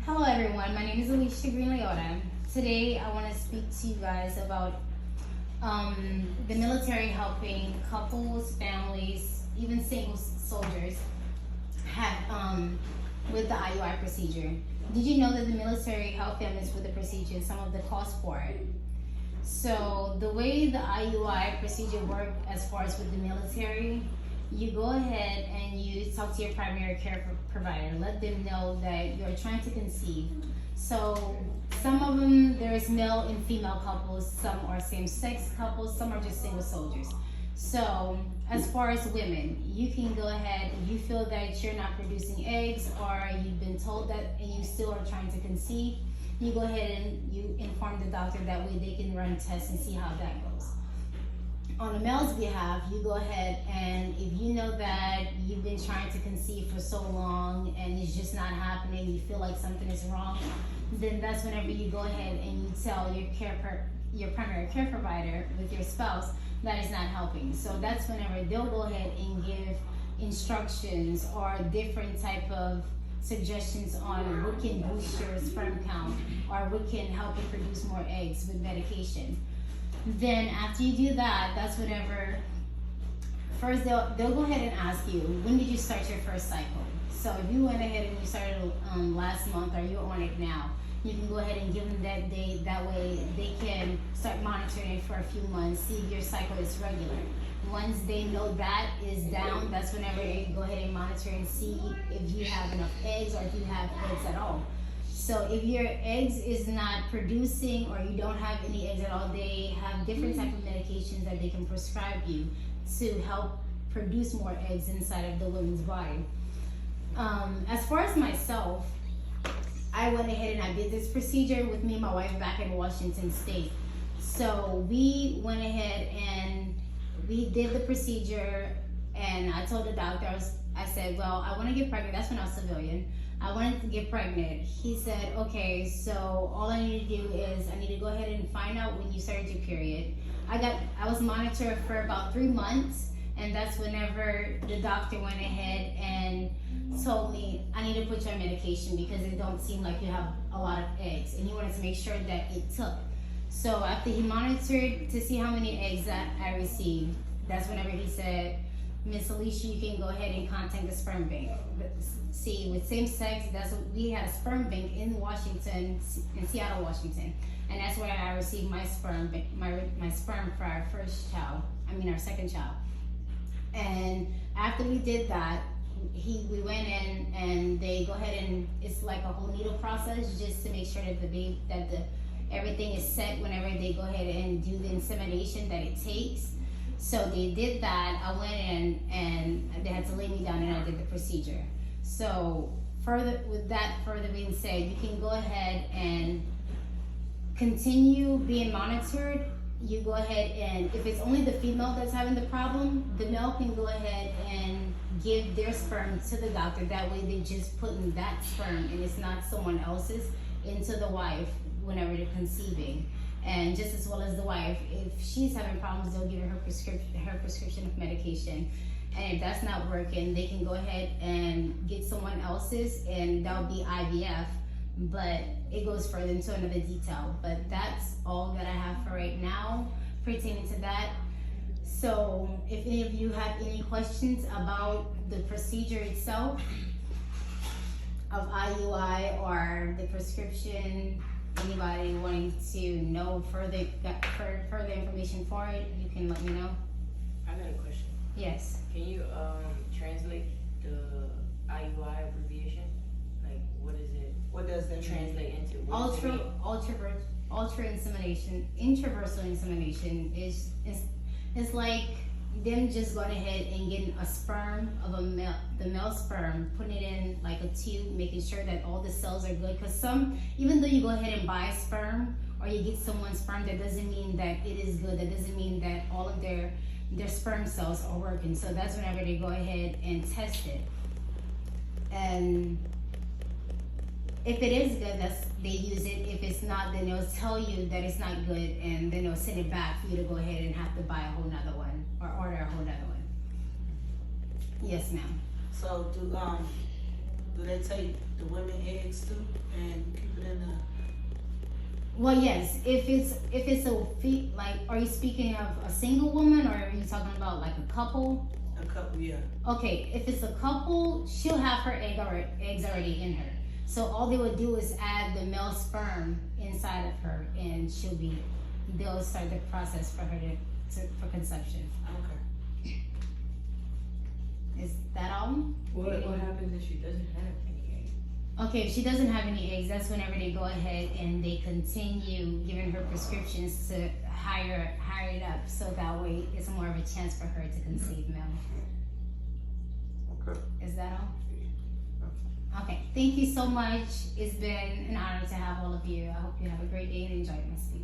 Hello everyone, my name is Alicia Green Leota. Today I want to speak to you guys about the military helping couples, families, even single soldiers have with the IUI procedure. Did you know that the military help families with the procedure and some of the costs for it? So the way the IUI procedure works as far as with the military, you go ahead and you talk to your primary care provider. Let them know that you're trying to conceive. So some of them, there's male and female couples, some are same-sex couples, some are just single soldiers. So as far as women, you can go ahead, if you feel that you're not producing eggs or you've been told that and you still are trying to conceive, you go ahead and you inform the doctor. That way they can run tests and see how that goes. On the male's behalf, you go ahead and if you know that you've been trying to conceive for so long and it's just not happening, you feel like something is wrong, then that's whenever you go ahead and you tell your primary care provider with your spouse that is not helping. So that's whenever they'll go ahead and give instructions or different type of suggestions on what can boost your sperm count or what can help you produce more eggs with medication. Then after you do that, that's whenever, first they'll go ahead and ask you, when did you start your first cycle? So if you went ahead and you started last month or you're on it now, you can go ahead and give them that date. That way they can start monitoring it for a few months, see if your cycle is regular. Once they know that is down, that's whenever you go ahead and monitor and see if you have enough eggs or if you have eggs at all. So if your eggs is not producing or you don't have any eggs at all, they have different type of medications that they can prescribe you to help produce more eggs inside of the woman's body. As far as myself, I went ahead and I did this procedure with me and my wife back in Washington State. So we went ahead and we did the procedure, and I told the doctor, I said, well, I want to get pregnant. That's when I was civilian. I wanted to get pregnant. He said, okay, so all I need to do is I need to go ahead and find out when you started your period. I was monitored for about 3 months, and that's whenever the doctor went ahead and told me I need to put you on medication because it don't seem like you have a lot of eggs, and he wanted to make sure that it took. So after he monitored to see how many eggs that I received, that's whenever he said, Miss Alicia, you can go ahead and contact the sperm bank. See, with same sex, we had a sperm bank in Washington, in Seattle, Washington, and that's where I received my sperm, my sperm for our our second child. And after we did that, we went in and they go ahead and it's like a whole needle process just to make sure that everything is set whenever they go ahead and do the insemination that it takes. So they did that. I went in and they had to lay me down and I did the procedure. So with that further being said, you can go ahead and continue being monitored. You go ahead and if it's only the female that's having the problem, the male can go ahead and give their sperm to the doctor. That way they're just putting that sperm, and it's not someone else's, into the wife whenever they're conceiving. And just as well as the wife, if she's having problems, they'll give her prescription of medication. And if that's not working, they can go ahead and get someone else's, and that'll be IVF. But it goes further into another detail. But that's all that I have for right now pertaining to that. So if any of you have any questions about the procedure itself of IUI or the prescription, anybody wanting to know further information for it, you can let me know. I got a question. Yes. Can you translate the IUI abbreviation? Like, what is it? What does that translate into? What does it mean? Ultra insemination, intraversal insemination is like them just going ahead and getting a sperm of the male sperm, putting it in like a tube, making sure that all the cells are good. Because even though you go ahead and buy sperm or you get someone's sperm, that doesn't mean that it is good. That doesn't mean that all of their sperm cells are working. So that's whenever they go ahead and test it. And if it is good, they use it. If it's not, then they'll tell you that it's not good, and then they'll send it back for you to go ahead and have to buy a whole nother one or order a whole nother one. Yes, ma'am. So do they take the women eggs too? And Well, yes. If it's like, are you speaking of a single woman, or are you talking about like a couple? A couple, yeah. Okay, if it's a couple, she'll have her eggs already in her. So all they would do is add the male sperm inside of her, and they'll start the process for her for conception. Okay. Is that all? What happens if she doesn't have any eggs? Okay, if she doesn't have any eggs, that's whenever they go ahead and they continue giving her prescriptions to higher it up, so that way it's more of a chance for her to conceive male. Okay. Is that all? Okay, thank you so much. It's been an honor to have all of you. I hope you have a great day and enjoy my speech.